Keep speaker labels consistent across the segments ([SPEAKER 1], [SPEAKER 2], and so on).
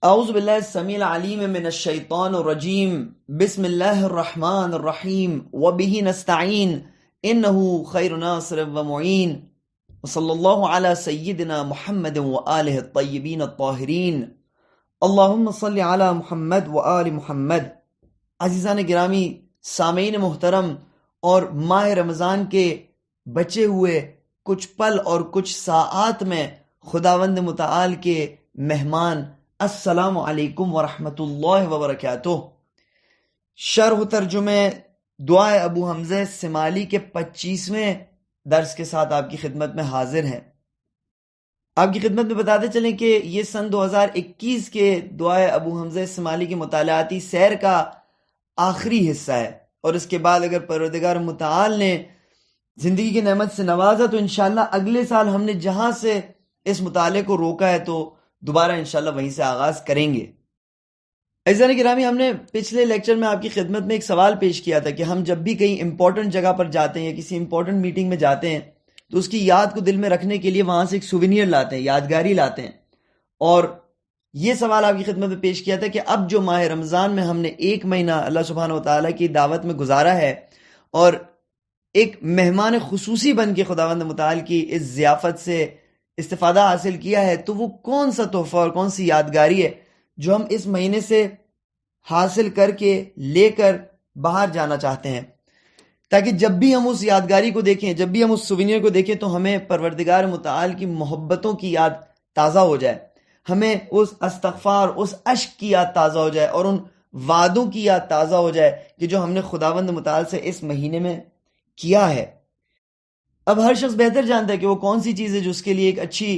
[SPEAKER 1] اعوذ باللہ السمیع العلیم من الشیطان الرجیم بسم اللہ الرحمن الرحیم وبہ نستعین انہ خیر ناصر ومعین وصلی اللہ علی سیدنا محمد وآلہ الطیبین الطاہرین اللہم صلی علی محمد وآل محمد۔ عزیزان گرامی، سامعین محترم، اور ماہ رمضان کے بچے ہوئے کچھ پل اور کچھ ساعات میں خداوند متعال کے مہمان، السلام علیکم ورحمۃ اللہ وبرکاتہ۔ شرح ترجمہ دعائے ابو حمزہ سمالی کے 25ویں درس کے ساتھ آپ کی خدمت میں حاضر ہیں۔ آپ کی خدمت میں بتاتے چلیں کہ یہ سن 2021 کے دعائے ابو حمزہ سمالی کی مطالعاتی سیر کا آخری حصہ ہے، اور اس کے بعد اگر پروردگار متعال نے زندگی کی نعمت سے نوازا تو انشاءاللہ اگلے سال ہم نے جہاں سے اس مطالعے کو روکا ہے تو دوبارہ انشاءاللہ وہیں سے آغاز کریں گے۔ عزیزان گرامی، ہم نے پچھلے لیکچر میں آپ کی خدمت میں ایک سوال پیش کیا تھا کہ ہم جب بھی کہیں امپورٹنٹ جگہ پر جاتے ہیں یا کسی امپورٹنٹ میٹنگ میں جاتے ہیں تو اس کی یاد کو دل میں رکھنے کے لیے وہاں سے ایک سوینئر لاتے ہیں، یادگاری لاتے ہیں۔ اور یہ سوال آپ کی خدمت میں پیش کیا تھا کہ اب جو ماہ رمضان میں ہم نے 1 مہینہ اللہ سبحانہ وتعالیٰ کی دعوت میں گزارا ہے اور ایک مہمان خصوصی بن کے خداوند متعال کی اس ضیافت سے استفادہ حاصل کیا ہے، تو وہ کون سا تحفہ اور کون سی یادگاری ہے جو ہم اس مہینے سے حاصل کر کے لے کر باہر جانا چاہتے ہیں، تاکہ جب بھی ہم اس یادگاری کو دیکھیں، جب بھی ہم اس سوینئر کو دیکھیں تو ہمیں پروردگار متعال کی محبتوں کی یاد تازہ ہو جائے، ہمیں اس استغفار، اس عشق کی یاد تازہ ہو جائے، اور ان وعدوں کی یاد تازہ ہو جائے کہ جو ہم نے خداوند متعال سے اس مہینے میں کیا ہے۔ اب ہر شخص بہتر جانتا ہے کہ وہ کون سی چیز ہے جو اس کے لیے ایک اچھی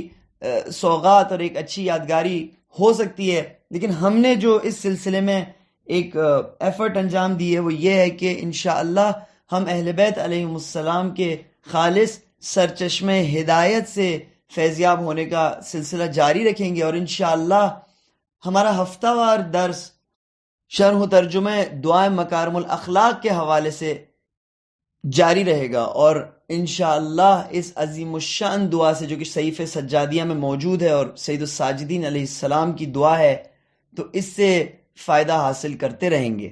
[SPEAKER 1] سوغات اور ایک اچھی یادگاری ہو سکتی ہے، لیکن ہم نے جو اس سلسلے میں ایک ایفرٹ انجام دی ہے وہ یہ ہے کہ انشاءاللہ ہم اہل بیت علیہم السلام کے خالص سرچشمہ ہدایت سے فیضیاب ہونے کا سلسلہ جاری رکھیں گے، اور انشاءاللہ ہمارا ہفتہ وار درس شرح و ترجمہ دعائے مکارم الاخلاق کے حوالے سے جاری رہے گا، اور انشاءاللہ اس عظیم الشان دعا سے جو کہ صحیفہ سجادیہ میں موجود ہے اور سید الساجدین علیہ السلام کی دعا ہے، تو اس سے فائدہ حاصل کرتے رہیں گے۔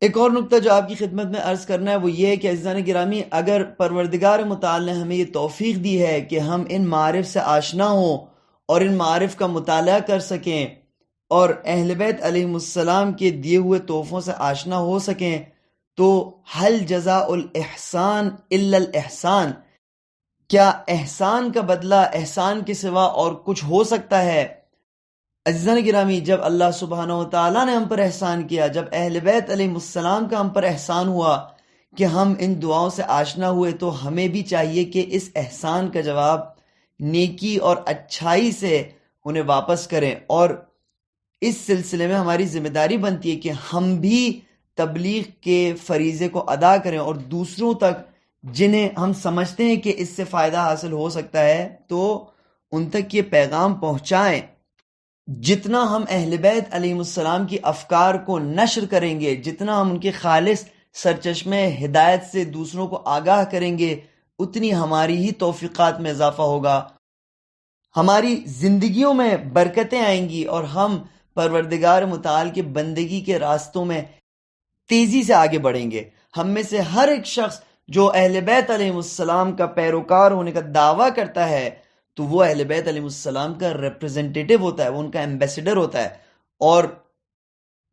[SPEAKER 1] ایک اور نقطہ جو آپ کی خدمت میں عرض کرنا ہے وہ یہ ہے کہ عزیزان گرامی، اگر پروردگار متعال نے ہمیں یہ توفیق دی ہے کہ ہم ان معارف سے آشنا ہوں اور ان معارف کا مطالعہ کر سکیں اور اہل بیت علیہم السلام کے دیے ہوئے تحفوں سے آشنا ہو سکیں، تو حل جزاء الاحسان الا الاحسان، کیا احسان کا بدلہ احسان کے سوا اور کچھ ہو سکتا ہے؟ عزیزان گرامی، جب اللہ سبحانہ وتعالیٰ نے ہم پر احسان کیا، جب اہل بیت علیہ السلام کا ہم پر احسان ہوا کہ ہم ان دعاؤں سے آشنا ہوئے، تو ہمیں بھی چاہیے کہ اس احسان کا جواب نیکی اور اچھائی سے انہیں واپس کریں، اور اس سلسلے میں ہماری ذمہ داری بنتی ہے کہ ہم بھی تبلیغ کے فریضے کو ادا کریں اور دوسروں تک جنہیں ہم سمجھتے ہیں کہ اس سے فائدہ حاصل ہو سکتا ہے تو ان تک یہ پیغام پہنچائیں۔ جتنا ہم اہل بیت علیہ السلام کی افکار کو نشر کریں گے، جتنا ہم ان کے خالص سرچشمہ ہدایت سے دوسروں کو آگاہ کریں گے، اتنی ہماری ہی توفیقات میں اضافہ ہوگا، ہماری زندگیوں میں برکتیں آئیں گی، اور ہم پروردگار متعال کے بندگی کے راستوں میں تیزی سے آگے بڑھیں گے۔ ہم میں سے ہر ایک شخص جو اہل بیت علیہ السلام کا پیروکار ہونے کا دعویٰ کرتا ہے تو وہ اہل بیت علیہ السلام کا ریپریزنٹیٹیو ہوتا ہے، وہ ان کا ایمبیسڈر ہوتا ہے، اور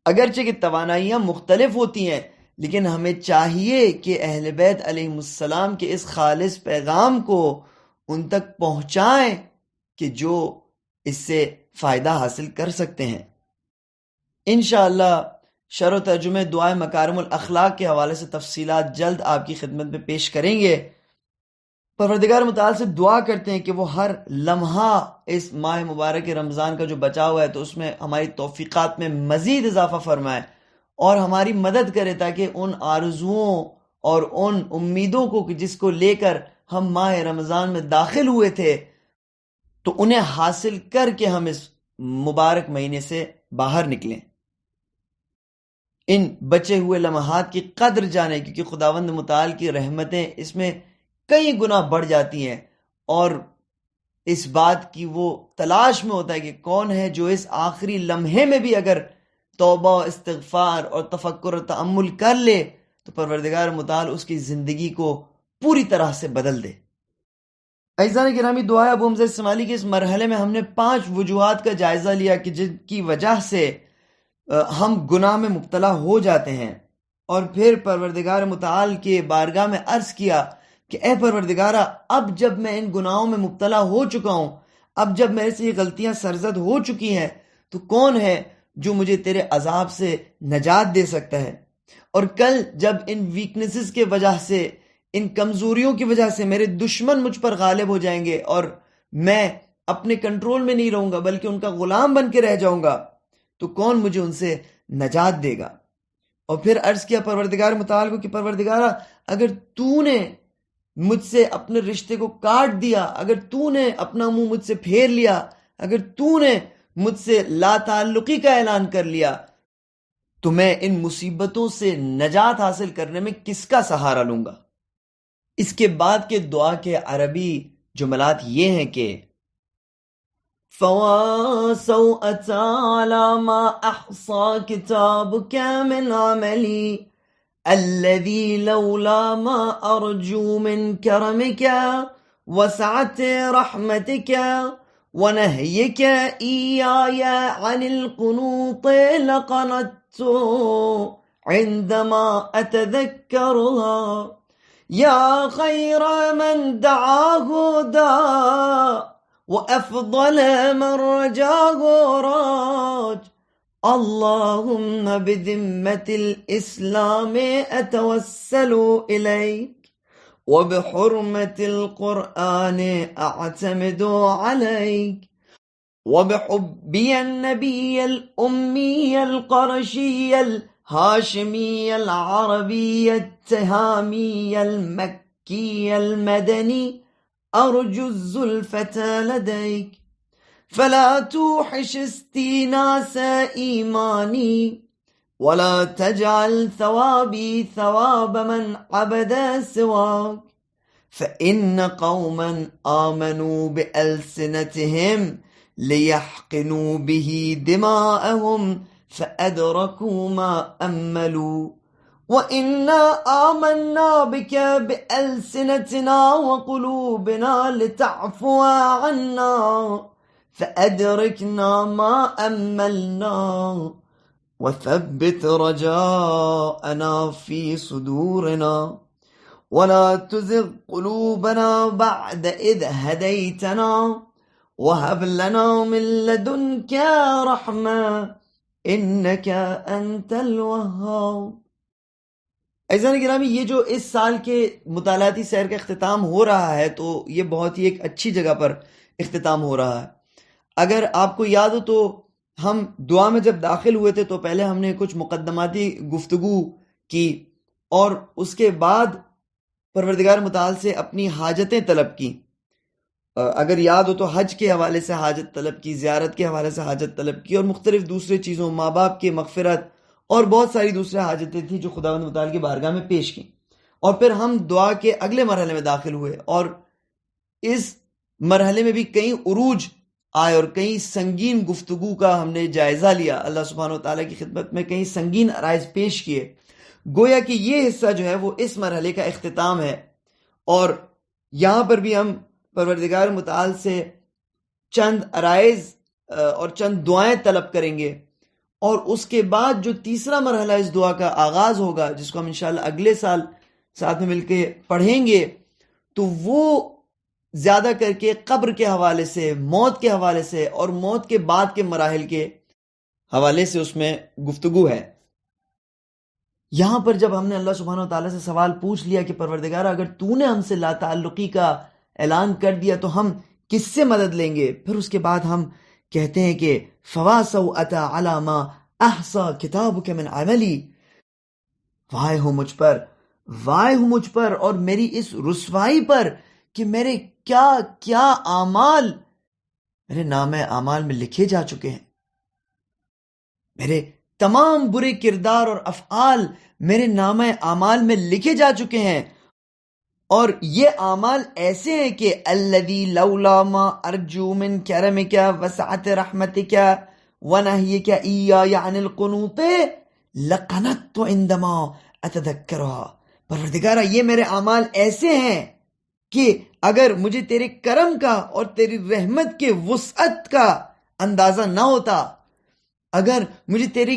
[SPEAKER 1] اگرچہ کہ توانائیاں مختلف ہوتی ہیں لیکن ہمیں چاہیے کہ اہل بیت علیہ السلام کے اس خالص پیغام کو ان تک پہنچائیں کہ جو اس سے فائدہ حاصل کر سکتے ہیں۔ انشاءاللہ شرح و ترجمہ دعائے مکارم الاخلاق کے حوالے سے تفصیلات جلد آپ کی خدمت میں پیش کریں گے۔ پروردگار متعال سے دعا کرتے ہیں کہ وہ ہر لمحہ اس ماہ مبارک رمضان کا جو بچا ہوا ہے تو اس میں ہماری توفیقات میں مزید اضافہ فرمائے اور ہماری مدد کرے، تاکہ ان آرزوؤں اور ان امیدوں کو جس کو لے کر ہم ماہ رمضان میں داخل ہوئے تھے تو انہیں حاصل کر کے ہم اس مبارک مہینے سے باہر نکلیں۔ ان بچے ہوئے لمحات کی قدر جانیں، کیونکہ خداوند متعال کی رحمتیں اس میں کئی گنا بڑھ جاتی ہیں، اور اس بات کی وہ تلاش میں ہوتا ہے کہ کون ہے جو اس آخری لمحے میں بھی اگر توبہ استغفار اور تفکر اور تأمل کر لے تو پروردگار متعال اس کی زندگی کو پوری طرح سے بدل دے۔ عزیزان گرامی، دعا ابو حمزہ اسماعیلی کے اس مرحلے میں ہم نے 5 وجوہات کا جائزہ لیا کہ جن کی وجہ سے ہم گناہ میں مبتلا ہو جاتے ہیں، اور پھر پروردگار متعال کے بارگاہ میں عرض کیا کہ اے پروردگارہ، اب جب میں ان گناہوں میں مبتلا ہو چکا ہوں، اب جب میرے سے یہ غلطیاں سرزد ہو چکی ہیں، تو کون ہے جو مجھے تیرے عذاب سے نجات دے سکتا ہے؟ اور کل جب ان ویکنسز کے وجہ سے، ان کمزوریوں کی وجہ سے میرے دشمن مجھ پر غالب ہو جائیں گے اور میں اپنے کنٹرول میں نہیں رہوں گا بلکہ ان کا غلام بن کے رہ جاؤں گا، تو کون مجھے ان سے نجات دے گا؟ اور پھر عرض کیا پروردگار متعال کو کہ پروردگارہ، اگر تو نے مجھ سے اپنے رشتے کو کاٹ دیا، اگر تو نے اپنا منہ مجھ سے پھیر لیا، اگر تو نے مجھ سے لا تعلقی کا اعلان کر لیا، تو میں ان مصیبتوں سے نجات حاصل کرنے میں کس کا سہارا لوں گا؟ اس کے بعد کے دعا کے عربی جملات یہ ہیں کہ فوا سوءة على ما أحصى كتابك من عملي الذي لولا ما أرجو من كرمك وسعة رحمتك ونهيك إياي عن القنوط لقنطت عندما أتذكرها يا خير من دعاه داء وأفضل من رجاه راج اللهم بذمة الإسلام أتوسل إليك وبحرمة القرآن أعتمد عليك وبحبي النبي الأمي القرشي الهاشمي العربي التهامي المكي المدني أرجو الزلفة لديك فلا توحش استيناس إيماني ولا تجعل ثوابي ثواب من عبد سواك فإن قوما آمنوا بألسنتهم ليحقنوا به دماءهم فأدركوا ما أملوا وإنا آمنا بك بألسنتنا وقلوبنا لتعفو عنا فأدركنا ما أملنا وثبت رجاءنا في صدورنا ولا تزغ قلوبنا بعد إذ هديتنا وهب لنا من لدنك رحمة إنك أنت الوهاب۔ عزیزان گرامی، یہ جو اس سال کے مطالعاتی سیر کا اختتام ہو رہا ہے تو یہ بہت ہی ایک اچھی جگہ پر اختتام ہو رہا ہے۔ اگر آپ کو یاد ہو تو ہم دعا میں جب داخل ہوئے تھے تو پہلے ہم نے کچھ مقدماتی گفتگو کی اور اس کے بعد پروردگار متعال سے اپنی حاجتیں طلب کی۔ اگر یاد ہو تو حج کے حوالے سے حاجت طلب کی، زیارت کے حوالے سے حاجت طلب کی، اور مختلف دوسرے چیزوں، ماں باپ کی مغفرت اور بہت ساری دوسرے حاجتیں تھیں جو خداوند متعال کی بارگاہ میں پیش کی۔ اور پھر ہم دعا کے اگلے مرحلے میں داخل ہوئے اور اس مرحلے میں بھی کئی عروج آئے اور کئی سنگین گفتگو کا ہم نے جائزہ لیا۔ اللہ سبحانہ وتعالیٰ کی خدمت میں کئی سنگین عرائض پیش کیے۔ گویا کہ یہ حصہ جو ہے وہ اس مرحلے کا اختتام ہے، اور یہاں پر بھی ہم پروردگار متعال سے چند عرائض اور چند دعائیں طلب کریں گے، اور اس کے بعد جو تیسرا مرحلہ اس دعا کا آغاز ہوگا جس کو ہم انشاءاللہ اگلے سال ساتھ میں مل کے پڑھیں گے، تو وہ زیادہ کر کے قبر کے حوالے سے، موت کے حوالے سے اور موت کے بعد کے مراحل کے حوالے سے اس میں گفتگو ہے۔ یہاں پر جب ہم نے اللہ سبحانہ وتعالیٰ سے سوال پوچھ لیا کہ پروردگار اگر تو نے ہم سے لا تعلقی کا اعلان کر دیا تو ہم کس سے مدد لیں گے، پھر اس کے بعد ہم کہتے ہیں کہ فوا سوءة علی ما احصا کتابک من عملی، وائے ہو مجھ پر، وائے ہو مجھ پر اور میری اس رسوائی پر کہ میرے کیا کیا اعمال میرے نام اعمال میں لکھے جا چکے ہیں، میرے تمام برے کردار اور افعال میرے نام اعمال میں لکھے جا چکے ہیں، اور یہ اعمال ایسے ہیں کہ الذی لولا ما ارجو من کرمک وسعت رحمتک ونہیک ایای عن القنوط لقنطت عندما اتذکرها. پروردگارہ یہ میرے اعمال ایسے ہیں کہ اگر مجھے تیرے کرم کا اور تیری رحمت کے وسعت کا اندازہ نہ ہوتا، اگر مجھے تیری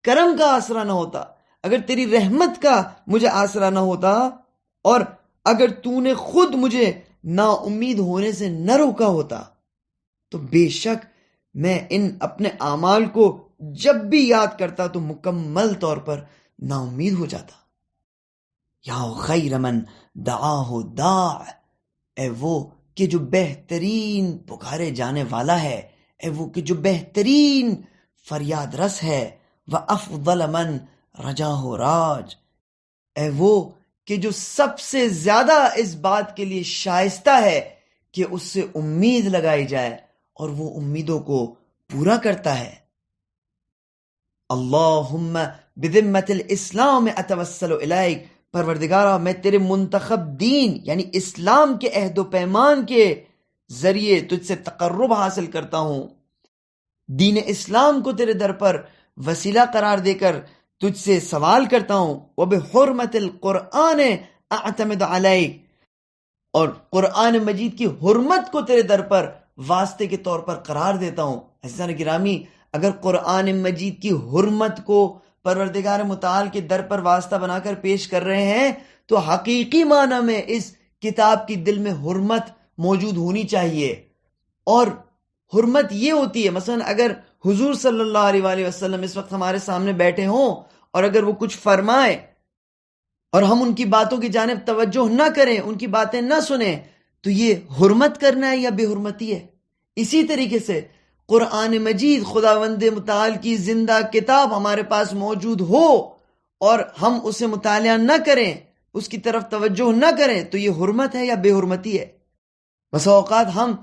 [SPEAKER 1] کرم کا آسرا نہ ہوتا، اگر تیری رحمت کا مجھے آسرا نہ ہوتا، اور اگر تو نے خود مجھے نا امید ہونے سے نہ روکا ہوتا، تو بے شک میں ان اپنے اعمال کو جب بھی یاد کرتا تو مکمل طور پر نا امید ہو جاتا. یا خیر من دعاہ داع، اے وہ کہ جو بہترین پکارے جانے والا ہے، اے وہ کہ جو بہترین فریاد رس ہے، وَأَفْضَلَ مَنْ رَجَاهُ راج، اے وہ کہ جو سب سے زیادہ اس بات کے لیے شائستہ ہے کہ اس سے امید لگائی جائے اور وہ امیدوں کو پورا کرتا ہے. اللہم بذمت الاسلام اتوسل الیک، پروردگارہ میں تیرے منتخب دین یعنی اسلام کے عہد و پیمان کے ذریعے تجھ سے تقرب حاصل کرتا ہوں. دین اسلام کو تیرے در پر وسیلہ قرار دے کر تجھ سے سوال کرتا ہوں. وبحرمت القرآن اعتمد علیک، اور قرآن مجید کی حرمت کو تیرے در پر واسطے کے طور پر قرار دیتا ہوں. عزیزان گرامی، اگر قرآن مجید کی حرمت کو پروردگار متعال کے در پر واسطہ بنا کر پیش کر رہے ہیں تو حقیقی معنی میں اس کتاب کی دل میں حرمت موجود ہونی چاہیے. اور حرمت یہ ہوتی ہے، مثلا اگر حضور صلی اللہ علیہ وآلہ وسلم اس وقت ہمارے سامنے بیٹھے ہوں اور اگر وہ کچھ فرمائے اور ہم ان کی باتوں کی جانب توجہ نہ کریں، ان کی باتیں نہ سنیں، تو یہ حرمت کرنا ہے یا بے حرمتی ہے؟ اسی طریقے سے قرآن مجید خداوند متعال کی زندہ کتاب ہمارے پاس موجود ہو اور ہم اسے مطالعہ نہ کریں، اس کی طرف توجہ نہ کریں، تو یہ حرمت ہے یا بے حرمتی ہے؟ بس اوقات ہم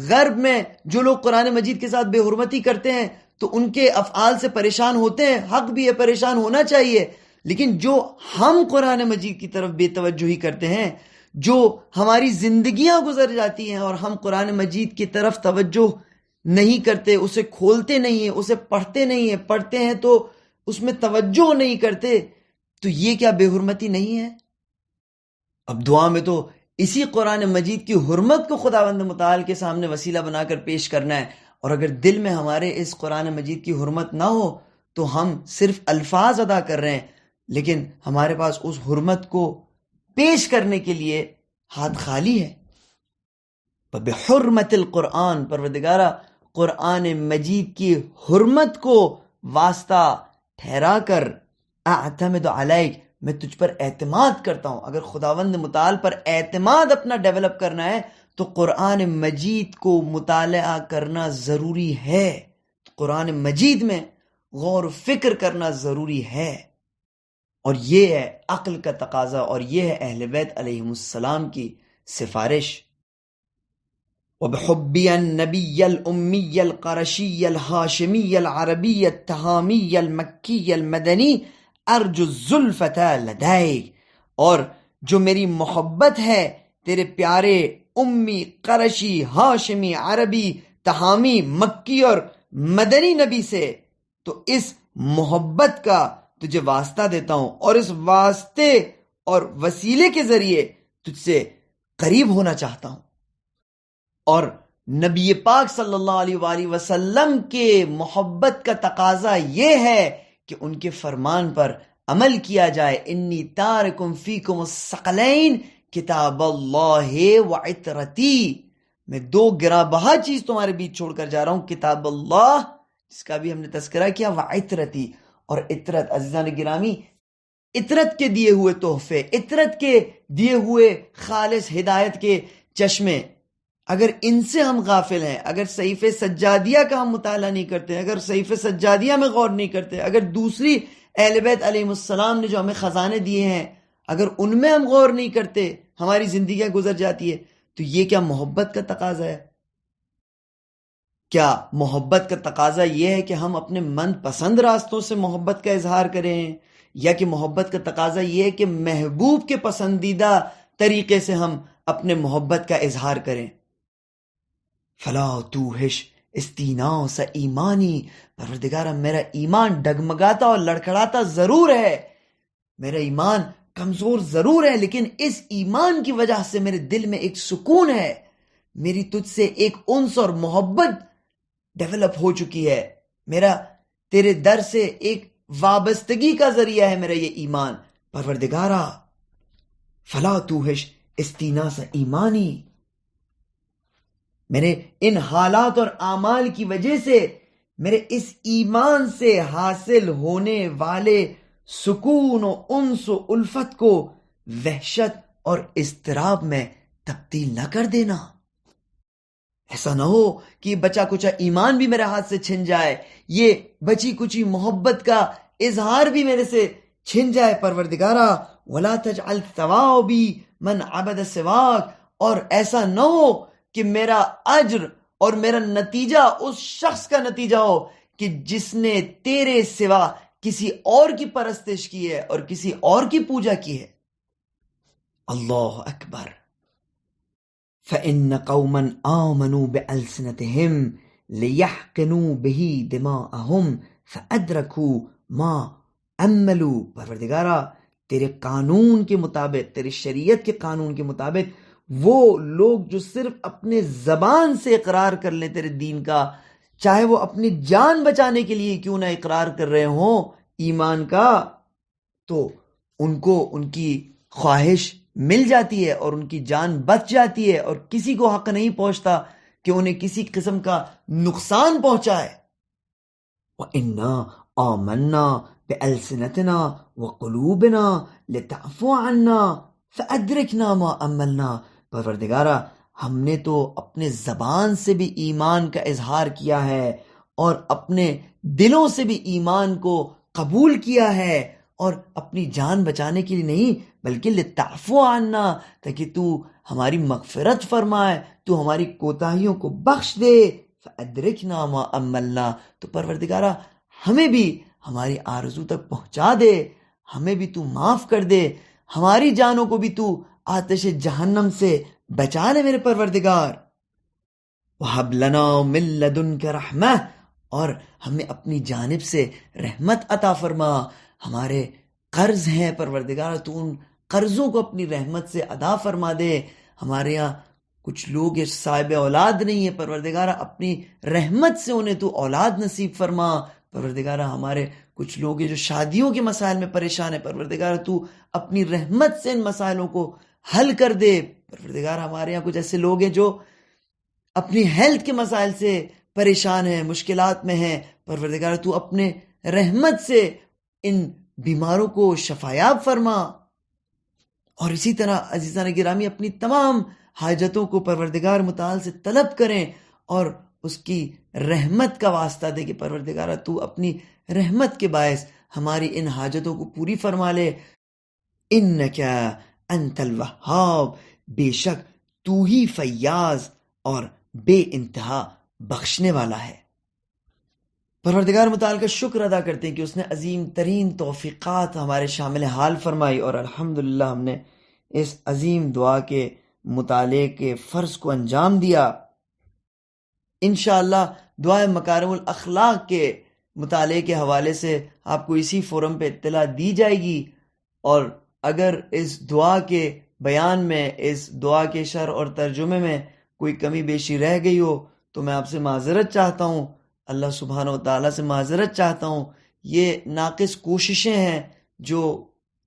[SPEAKER 1] غرب میں جو لوگ قرآن مجید کے ساتھ بے حرمتی کرتے ہیں تو ان کے افعال سے پریشان ہوتے ہیں، حق بھی ہے، پریشان ہونا چاہیے. لیکن جو ہم قرآن مجید کی طرف بے توجہی کرتے ہیں، جو ہماری زندگیاں گزر جاتی ہیں اور ہم قرآن مجید کی طرف توجہ نہیں کرتے، اسے کھولتے نہیں ہیں، اسے پڑھتے نہیں ہیں، پڑھتے ہیں تو اس میں توجہ نہیں کرتے، تو یہ کیا بے حرمتی نہیں ہے؟ اب دعا میں تو اسی قرآن مجید کی حرمت کو خداوند متعال کے سامنے وسیلہ بنا کر پیش کرنا ہے. اور اگر دل میں ہمارے اس قرآن مجید کی حرمت نہ ہو تو ہم صرف الفاظ ادا کر رہے ہیں، لیکن ہمارے پاس اس حرمت کو پیش کرنے کے لیے ہاتھ خالی ہے. بحرمت القرآن، پروردگارہ قرآن مجید کی حرمت کو واسطہ ٹھہرا کر اعتمد علیک، میں تجھ پر اعتماد کرتا ہوں. اگر خداوند متعال پر اعتماد اپنا ڈیولپ کرنا ہے تو قرآن مجید کو مطالعہ کرنا ضروری ہے، قرآن مجید میں غور و فکر کرنا ضروری ہے. اور یہ ہے عقل کا تقاضا، اور یہ ہے اہل بیت علیہم السلام کی سفارش. وبحبی النبی الامی القرشی الہاشمی العربی التہامی المکی المدنی ارجو الزلفۃ لدیک، اور جو میری محبت ہے تیرے پیارے امی قرشی ہاشمی عربی تہامی مکی اور مدنی نبی سے، تو اس محبت کا تجھے واسطہ دیتا ہوں اور اس واسطے اور وسیلے کے ذریعے تجھ سے قریب ہونا چاہتا ہوں. اور نبی پاک صلی اللہ علیہ وآلہ وسلم کے محبت کا تقاضا یہ ہے کہ ان کے فرمان پر عمل کیا جائے. انی تارکم فیکم الثقلین کتاب اللہ وعطرتی، میں دو گراں بہا چیز تمہارے بیچ چھوڑ کر جا رہا ہوں، کتاب اللہ جس کا بھی ہم نے تذکرہ کیا، وعطرتی، اور عطرت. عزیزان گرامی، عطرت کے دیے ہوئے تحفے، عطرت کے دیے ہوئے خالص ہدایت کے چشمے، اگر ان سے ہم غافل ہیں، اگر صحیفہ سجادیہ کا ہم مطالعہ نہیں کرتے، اگر صحیفہ سجادیہ میں غور نہیں کرتے، اگر دوسری اہل بیت علیہ السلام نے جو ہمیں خزانے دیے ہیں اگر ان میں ہم غور نہیں کرتے، ہماری زندگیاں گزر جاتی ہے، تو یہ کیا محبت کا تقاضا ہے؟ کیا محبت کا تقاضا یہ ہے کہ ہم اپنے من پسند راستوں سے محبت کا اظہار کریں، یا کہ محبت کا تقاضا یہ ہے کہ محبوب کے پسندیدہ طریقے سے ہم اپنے محبت کا اظہار کریں. فلا توحش استیناس ایمانی، پروردگارہ میرا ایمان ڈگمگاتا اور لڑکھڑاتا ضرور ہے، میرا ایمان کمزور ضرور ہے، لیکن اس ایمان کی وجہ سے میرے دل میں ایک سکون ہے، میری تجھ سے ایک انس اور محبت ڈیولپ ہو چکی ہے، میرا تیرے در سے ایک وابستگی کا ذریعہ ہے میرا یہ ایمان. پروردگارہ فلا توحش استیناس ایمانی، میرے ان حالات اور اعمال کی وجہ سے میرے اس ایمان سے حاصل ہونے والے سکون و انس و الفت کو وحشت اور اضطراب میں تبدیل نہ کر دینا. ایسا نہ ہو کہ بچا کچا ایمان بھی میرے ہاتھ سے چھن جائے، یہ بچی کچی محبت کا اظہار بھی میرے سے چھن جائے. پروردگارہ ولا تجعل ثوابی من عبد سواک، اور ایسا نہ ہو کہ میرا اجر اور میرا نتیجہ اس شخص کا نتیجہ ہو کہ جس نے تیرے سوا کسی اور کی پرستش کی ہے اور کسی اور کی پوجا کی ہے. اللہ اکبر. فَإِنَّ قَوْمًا آمَنُوا بِأَلْسِنَتِهِمْ لِيَحْقِنُوا بِهِ دِمَاءَهُمْ فَأَدْرَكُوا مَا عَمَّلُوا. پروردگارہ تیرے قانون کے مطابق، تیری شریعت کے قانون کے مطابق، وہ لوگ جو صرف اپنے زبان سے اقرار کر لیں تیرے دین کا، چاہے وہ اپنی جان بچانے کے لیے کیوں نہ اقرار کر رہے ہوں ایمان کا، تو ان کو ان کی خواہش مل جاتی ہے اور ان کی جان بچ جاتی ہے، اور کسی کو حق نہیں پہنچتا کہ انہیں کسی قسم کا نقصان پہنچائے. وَإِنَّا آمَنَّا بِأَلْسِنَتِنَا وَقُلُوبِنَا لِتَعْفُوَ عَنَّا فَأَدْرِكْنَا مَا أَمَّلْنَا. پروردگارہ ہم نے تو اپنے زبان سے بھی ایمان کا اظہار کیا ہے اور اپنے دلوں سے بھی ایمان کو قبول کیا ہے، اور اپنی جان بچانے کے لیے نہیں بلکہ لتعفو عنا، تاکہ تو ہماری مغفرت فرمائے، تو ہماری کوتاہیوں کو بخش دے. فَأَدْرِكْنَا مَا أَمَّلْنَا، تو پروردگارہ ہمیں بھی ہماری آرزو تک پہنچا دے، ہمیں بھی تو معاف کر دے، ہماری جانوں کو بھی تو آتش جہنم سے بچا لے میرے پروردگار. وَهَبْ لَنَا مِن لَّدُنْكَ رَحْمَةً، اور ہمیں اپنی جانب سے رحمت عطا فرما. ہمارے قرض ہیں پروردگار، تو ان قرضوں کو اپنی رحمت سے ادا فرما دے. ہمارے یہاں کچھ لوگ صاحب اولاد نہیں ہے پروردگار، اپنی رحمت سے انہیں تو اولاد نصیب فرما. پروردگار ہمارے کچھ لوگ جو شادیوں کے مسائل میں پریشان ہیں، پروردگار تو اپنی رحمت سے ان مسائلوں کو حل کر دے. پروردگار ہمارے یہاں کچھ ایسے لوگ ہیں جو اپنی ہیلتھ کے مسائل سے پریشان ہیں، مشکلات میں ہیں، پروردگار تو اپنے رحمت سے ان بیماروں کو شفایاب فرما. اور اسی طرح عزیزان گرامی اپنی تمام حاجتوں کو پروردگار متعال سے طلب کریں اور اس کی رحمت کا واسطہ دے کہ پروردگار تو اپنی رحمت کے باعث ہماری ان حاجتوں کو پوری فرما لے. انکا انت الوہاب، بے شک تو ہی فیاض اور بے انتہا بخشنے والا ہے. پروردگار متعال کا شکر ادا کرتے ہیں کہ اس نے عظیم ترین توفیقات ہمارے شامل حال فرمائی، اور الحمدللہ ہم نے اس عظیم دعا کے مطالعے کے فرض کو انجام دیا. انشاءاللہ دعائے مکارم الاخلاق کے مطالعے کے حوالے سے آپ کو اسی فورم پہ اطلاع دی جائے گی، اور اگر اس دعا کے بیان میں، اس دعا کے شرح اور ترجمے میں کوئی کمی بیشی رہ گئی ہو تو میں آپ سے معذرت چاہتا ہوں، اللہ سبحانہ و تعالیٰ سے معذرت چاہتا ہوں. یہ ناقص کوششیں ہیں جو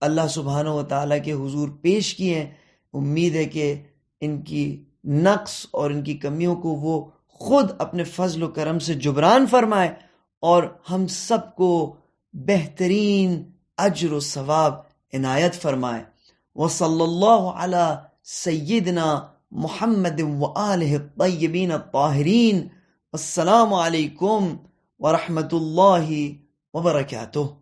[SPEAKER 1] اللہ سبحانہ و تعالیٰ کے حضور پیش کی ہیں. امید ہے کہ ان کی نقص اور ان کی کمیوں کو وہ خود اپنے فضل و کرم سے جبران فرمائے اور ہم سب کو بہترین اجر و ثواب عنایت فرمائے. وصلی اللہ علی سیدنا محمد وآلہ الطیبین الطاہرین. السلام علیکم ورحمۃ اللہ وبرکاتہ.